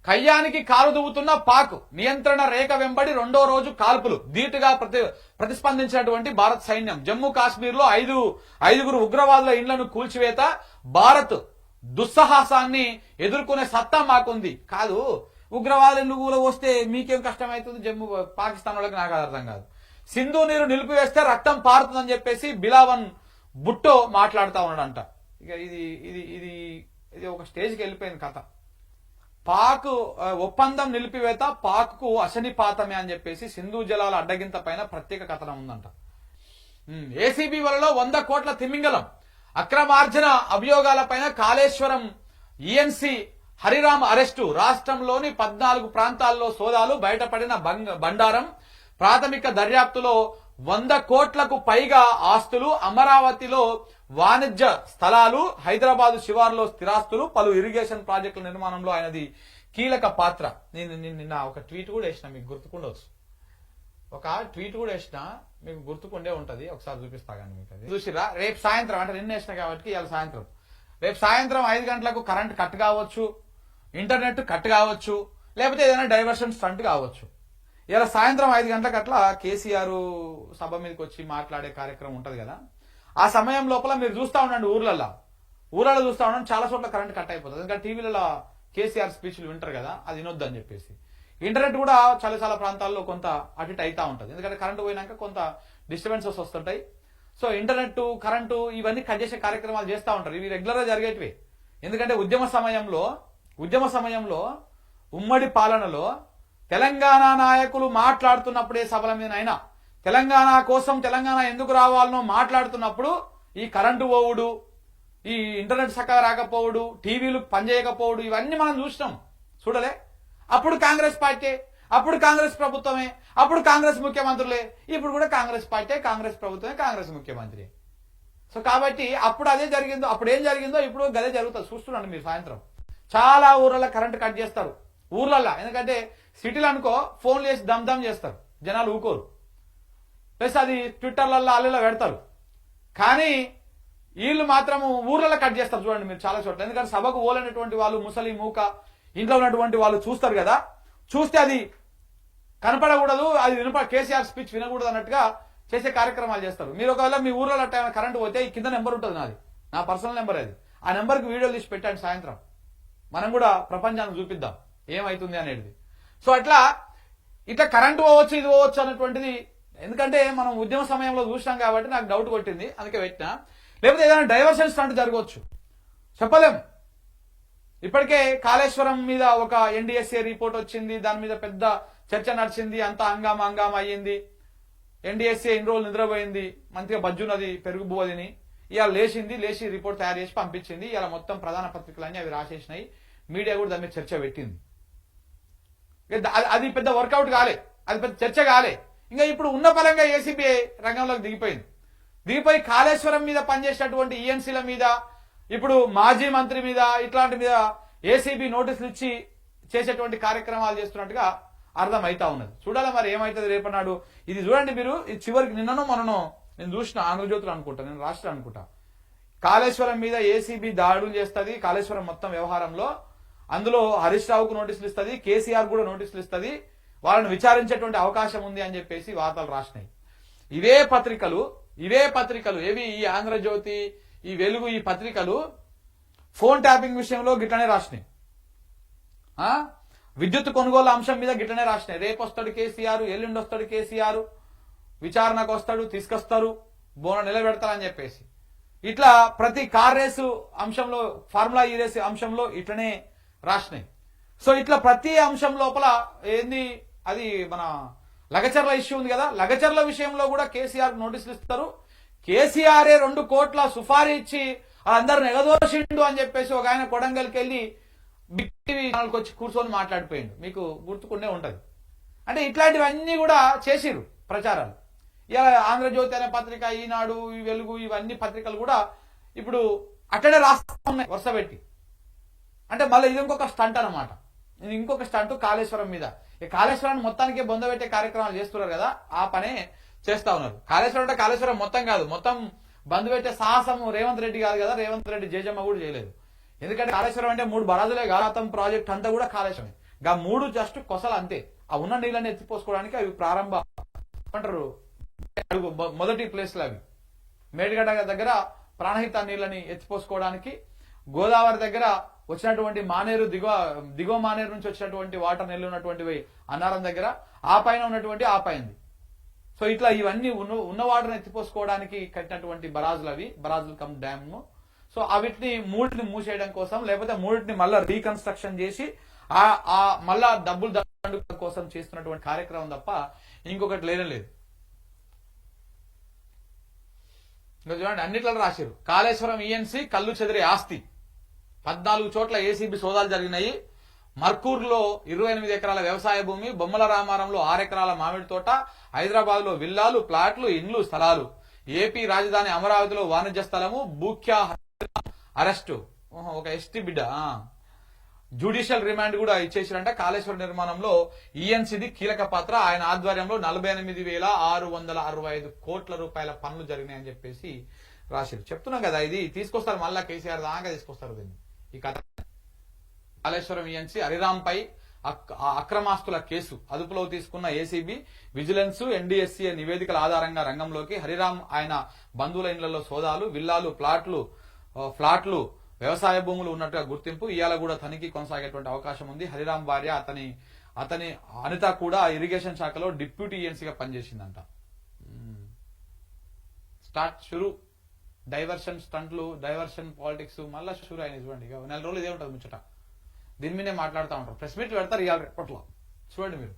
కయ్యానికి కాలు దువ్వుతున్న పాక్ నియంత్రణ రేఖ వెంబడి రెండో రోజు కాల్పులు ధీటుగా ప్రతిస్పందించినటువంటి భారత్ సైన్యం. జమ్మూ కాశ్మీర్ లో ఐదుగురు ఉగ్రవాదుల ఇండ్లను కూల్చివేత. భారత్ దుస్సాహసాన్ని ఎదుర్కొనే సత్తా మాకుంది. కాదు, ఉగ్రవాదులు కూడా వస్తే మీకేం కష్టమవుతుంది? జమ్మూ పాకిస్తాన్ వాళ్ళకి నాకు అర్థం కాదు. సింధు నీరు నిలిపివేస్తే రక్తం పారుతుందని చెప్పేసి బిలావన్ భుట్టో మాట్లాడుతూ ఉన్నాడంట. ఇక ఇది ఇది ఇది ఇది ఒక స్టేజ్కి వెళ్ళిపోయింది కథ. పాక్ ఒప్పందం నిలిపివేత పాక్కు అశనిపాతమే అని చెప్పేసి సింధు జలాల అడ్డగింత పైన ప్రత్యేక కథనం ఉందంట. ఏసీబీ వలలో 100 కోట్ల తిమింగలం అక్రమార్జన అభియోగాలపైన కాళేశ్వరం ఈఎన్సీ హరిరామ్ అరెస్టు. రాష్ట్రంలోని 14 ప్రాంతాల్లో సోదాలు. బయటపడిన బండారం. ప్రాథమిక దర్యాప్తులో 100 కోట్లకు పైగా ఆస్తులు. అమరావతిలో వాణిజ్య స్థలాలు, హైదరాబాద్ శివార్లో స్థిరాస్తులు, పలు ఇరిగేషన్ ప్రాజెక్టుల నిర్మాణంలో ఆయనది కీలక పాత్ర. నేను నిన్న ఒక ట్వీట్ కూడా వేసిన, మీకు గుర్తుకుండవచ్చు. ఒక ట్వీట్ కూడా వేసిన, మీకు గుర్తుకుండే ఉంటది. ఒకసారి చూపిస్తా కానీ మీకు అది చూసిరా. రేపు సాయంత్రం, అంటే నిన్న వేసిన కాబట్టి ఇవాళ సాయంత్రం, రేపు సాయంత్రం 5 గంటలకు కరెంట్ కట్ కావచ్చు, ఇంటర్నెట్ కట్ కావచ్చు, లేకపోతే ఏదైనా డైవర్షన్ స్టంట్ కావచ్చు. ఇలా సాయంత్రం 5 గంటలకు అట్లా కేసీఆర్ సభ మీదకి వచ్చి మాట్లాడే కార్యక్రమం ఉంటది కదా. ఆ సమయం లోపల మీరు చూస్తూ ఉండండి, ఊర్లలో చూస్తూ ఉండండి, చాలా చోట్ల కరెంట్ కట్ అయిపోతుంది. ఎందుకంటే టీవీలలో కేసీఆర్ స్పీచ్లు వింటారు కదా, అది వినొద్దని చెప్పేసి. ఇంటర్నెట్ కూడా చాలా ప్రాంతాల్లో కొంత అటు ఇటు అవుతా ఉంటుంది. ఎందుకంటే కరెంటు పోయినాక కొంత డిస్టర్బెన్సెస్ వస్తుంటాయి. సో ఇంటర్నెట్, కరెంటు ఇవన్నీ కట్ చేసే కార్యక్రమాలు చేస్తూ ఉంటారు. ఇవి రెగ్యులర్ గా జరిగేటివి. ఎందుకంటే ఉద్యమ సమయంలో ఉమ్మడి పాలనలో తెలంగాణ నాయకులు మాట్లాడుతున్నప్పుడే సభల మీదనైనా తెలంగాణ కోసం, తెలంగాణ ఎందుకు రావాలనో మాట్లాడుతున్నప్పుడు ఈ కరెంటు పోవుడు, ఈ ఇంటర్నెట్ చక్కగా రాకపోవుడు, టీవీలు పనిచేయకపోవుడు, ఇవన్నీ మనం చూడలే. అప్పుడు కాంగ్రెస్ పార్టీ, అప్పుడు కాంగ్రెస్ ప్రభుత్వమే, అప్పుడు కాంగ్రెస్ ముఖ్యమంత్రులే. ఇప్పుడు కూడా కాంగ్రెస్ పార్టీ, కాంగ్రెస్ ప్రభుత్వమే, కాంగ్రెస్ ముఖ్యమంత్రి. సో కాబట్టి అప్పుడు అదే జరిగిందో, అప్పుడు ఏం జరిగిందో ఇప్పుడు గదే జరుగుతుంది. చూస్తున్నాండి మీరు. సాయంత్రం చాలా ఊర్లలో కరెంట్ కట్ చేస్తారు. ఊర్లల్లో, ఎందుకంటే సిటీలు అనుకో ఫోన్లు చేసి దమ్ చేస్తారు, జనాలు ఊకోరు. ప్లస్ అది ట్విట్టర్లలో అల్లలో పెడతారు. కానీ వీళ్ళు మాత్రము ఊర్లలో కట్ చేస్తారు. చూడండి మీరు చాలా చోట్ల. ఎందుకంటే సభకు ఓలైనటువంటి వాళ్ళు, ముసలి మూక ఇంట్లో ఉన్నటువంటి వాళ్ళు చూస్తారు కదా. చూస్తే అది కనపడకూడదు, అది కేసీఆర్ స్పీచ్ వినకూడదు అన్నట్టుగా చేసే కార్యక్రమాలు చేస్తారు. మీరు ఒకవేళ మీ ఊర్లలో కరెంట్ పోతే ఈ కింద నెంబర్ ఉంటుంది, నాది, నా పర్సనల్ నెంబర్ అది. ఆ నెంబర్కి వీడియోలు తీసి పెట్టండి సాయంత్రం. మనం కూడా ప్రపంచాన్ని చూపిద్దాం ఏమైతుంది అనేది. సో ఇట్లా కరెంటు పోవచ్చు, ఇది పోవచ్చు అన్నటువంటిది. ఎందుకంటే మనం ఉద్యమ సమయంలో చూసినాం కాబట్టి నాకు డౌట్ కొట్టింది, అందుకే పెట్టినా. లేకపోతే ఏదైనా డైవర్షన్ స్టంట్ జరగవచ్చు, చెప్పలేం. ఇప్పటికే కాళేశ్వరం మీద ఒక ఎన్డీఎస్ఏ రిపోర్ట్ వచ్చింది, దాని మీద పెద్ద చర్చ నడిచింది, అంతా హంగామా అయ్యింది. ఎన్డీఎస్ఏ ఇన్ని రోజులు నిద్రపోయింది, మంచిగా బజ్జున్నది పెరుగుబోదిని. ఇవాళ లేచి రిపోర్ట్ తయారు చేసి పంపించింది. ఇలా మొత్తం ప్రధాన పత్రికలన్నీ అవి రాసేసినాయి. మీడియా కూడా దాని మీద చర్చ పెట్టింది. అది పెద్ద వర్కౌట్ కాలే, అది పెద్ద చర్చ కాలే. ఇంకా ఇప్పుడు ఉన్న పరంగా ఏసీబీ రంగంలోకి దిగిపోయి కాళేశ్వరం మీద పనిచేసినటువంటి ఈఎన్సీల మీద, ఇప్పుడు మాజీ మంత్రి మీద, ఇట్లాంటి మీద ఏసీబీ నోటీసులు ఇచ్చి చేసేటువంటి కార్యక్రమాలు చేస్తున్నట్టుగా అర్థమైతా ఉన్నది. చూడాలి మరి ఏమైతుంది రేపన్నాడు. ఇది చూడండి మీరు, ఇది చివరికి నిన్ననో మననో నేను చూసిన ఆంధ్రజ్యోతులు అనుకుంటా, నేను రాష్ట్రం అనుకుంటా, కాళేశ్వరం మీద ఏసీబీ దాడులు చేస్తుంది. కాళేశ్వరం మొత్తం వ్యవహారంలో అందులో హరీష్ రావుకు నోటీసులు ఇస్తుంది, కేసీఆర్ కూడా నోటీసులు ఇస్తుంది, వాళ్ళని విచారించేటువంటి అవకాశం ఉంది అని చెప్పేసి వార్తలు రాసినాయి. ఇవే పత్రికలు ఏవి, ఈ ఆంధ్రజ్యోతి, ఈ వెలుగు, ఈ పత్రికలు ఫోన్ ట్యాపింగ్ విషయంలో గిట్లనే రాసినాయి. విద్యుత్ కొనుగోలు అంశం మీద గిట్లనే రాసినాయి. రేపు వస్తాడు కేసీఆర్, ఎల్లుండి వస్తాడు కేసీఆర్, విచారణకు వస్తాడు, తీసుకొస్తారు, బోన నిలబెడతారని చెప్పేసి ఇట్లా ప్రతి కార్ రేసు అంశంలో, ఫార్ములా ఈ రేసు అంశంలో ఇట్లనే రాసినాయి. సో ఇట్లా ప్రతి అంశం లోపల ఏంది, అది మన లగచర్ల ఇష్యూ ఉంది కదా, లగచర్ల విషయంలో కూడా కేసీఆర్ నోటీసులు ఇస్తారు. కేసీఆరే 2 కోట్ల సుఫారీ ఇచ్చి వాళ్ళందరిని ఎగదోషిండు అని చెప్పేసి ఒక ఆయన కొడంగల్కి వెళ్ళి బిగ్ టీవీ ఛానల్కి వచ్చి కూర్చొని మాట్లాడిపోయిండు, మీకు గుర్తుకుండే ఉంటది. అంటే ఇట్లాంటివన్నీ కూడా చేసిరు ప్రచారాలు. ఇలా ఆంధ్రజ్యోతి అనే పత్రిక, ఈనాడు, ఈ వెలుగు, ఇవన్నీ పత్రికలు కూడా ఇప్పుడు అట్లనే రాస్తా ఉన్నాయి వరుస పెట్టి. అంటే మళ్ళీ ఇది ఇంకొక స్టంట్ అనమాట. ఇది ఇంకొక స్టంట్ కాళేశ్వరం మీద. ఈ కాళేశ్వరాన్ని మొత్తానికి బొందబెట్టే కార్యక్రమాలు చేస్తున్నారు కదా, ఆ పనే చేస్తా ఉన్నారు. కాళేశ్వరం అంటే కాళేశ్వరం మొత్తం కాదు, మొత్తం బంద్ పెట్టే సాహసం రేవంత్ రెడ్డి కాదు కదా, రేవంత్ రెడ్డి జేజమ్మ కూడా చేయలేదు. ఎందుకంటే కాళేశ్వరం అంటే 3 బరాజులే కాదు, ప్రాజెక్ట్ అంతా కూడా కాళేశ్వరం. గా 3 జస్ట్ కొసలు అంతే. ఆ ఉన్న నీళ్ళని ఎత్తిపోసుకోవడానికి అవి ప్రారంభ అంటారు మొదటి ప్లేస్లు అవి. మేడిగడ్డ దగ్గర ప్రాణహిత నీళ్ళని ఎత్తిపోసుకోవడానికి, గోదావరి దగ్గర వచ్చినటువంటి మానేరు దిగువ మానేరు నుంచి వచ్చినటువంటి వాటర్ నీళ్లు ఉన్నటువంటివి అన్నారం దగ్గర, ఆ పైన ఉన్నటువంటి ఆ పైంది. సో ఇట్లా ఇవన్నీ ఉన్న వాటర్ని ఎత్తిపోసుకోవడానికి కట్టినటువంటి బరాజులు అవి, బరాజులు కమ్ డ్యామ్. సో వీటిని మూడింటిని మూసేయడం కోసం, లేకపోతే మూడింటిని మళ్ళా రీకన్స్ట్రక్షన్ చేసి ఆ మళ్ళా డబ్బులు దండుకోవడం కోసం చేస్తున్నటువంటి కార్యక్రమం తప్ప ఇంకొకటి లేనే లేదు. ఇంకా చూడండి అన్నిట్లో రాశారు. కాళేశ్వరం ఈఎన్సీ కల్లు చెదిరే ఆస్తి, 14 చోట్ల ఏసీబీ సోదాలు జరిగినాయి. మర్కూర్లో 28 ఎకరాల వ్యవసాయ భూమి, బొమ్మల రామారంలో 6 ఎకరాల మామిడి తోట, హైదరాబాద్ లో విల్లాలు, ప్లాట్లు, ఇండ్లు, స్థలాలు, ఏపీ రాజధాని అమరావతిలో వాణిజ్య స్థలము, బూక్యా అరెస్టు, ఒక ఎస్టీ బిడ్డ. జ్యుడిషియల్ రిమాండ్ కూడా ఇచ్చేసారంట. కాళేశ్వరం నిర్మాణంలో ఈఎన్సీది కీలక పాత్ర, ఆయన ఆధ్వర్యంలో 48,665 కోట్ల రూపాయల పనులు జరిగినాయని చెప్పేసి రాశారు. చెప్తున్నాం కదా, ఇది తీసుకొస్తారు మళ్ళా కేసీఆర్ దాకా తీసుకొస్తారు దీన్ని. ఈ కథ కాళేశ్వరం ఈఎన్సీ హరిరామ్ పై అక్రమాస్తుల కేసు అదుపులో తీసుకున్న ఏసీబీ, విజిలెన్స్, ఎన్డీఎస్సీ నివేదికల ఆధారంగా రంగంలోకి. హరిరామ్ ఆయన బంధువుల ఇండ్లలో సోదాలు, విల్లాలు, ఫ్లాట్లు, వ్యవసాయ భూములు ఉన్నట్టుగా గుర్తింపు. ఇవాళ కూడా తనిఖీ కొనసాగేటువంటి అవకాశం ఉంది. హరిరామ్ భార్య అతని అనిత కూడా ఇరిగేషన్ శాఖలో డిప్యూటీ ఈఎన్సీగా పనిచేసిందంట. షురు డైవర్షన్ స్టంట్లు, డైవర్షన్ పాలిటిక్స్ మళ్ళా షురు అయిన చూడండి. నెల రోజులు ఇదే ఉంటుంది ముచ్చట. దీని మీదే మాట్లాడుతూ ఉంటారు, ప్రెస్ మీట్ పెడతారు ఇవాళ రేపట్లో. చూడండి మీరు.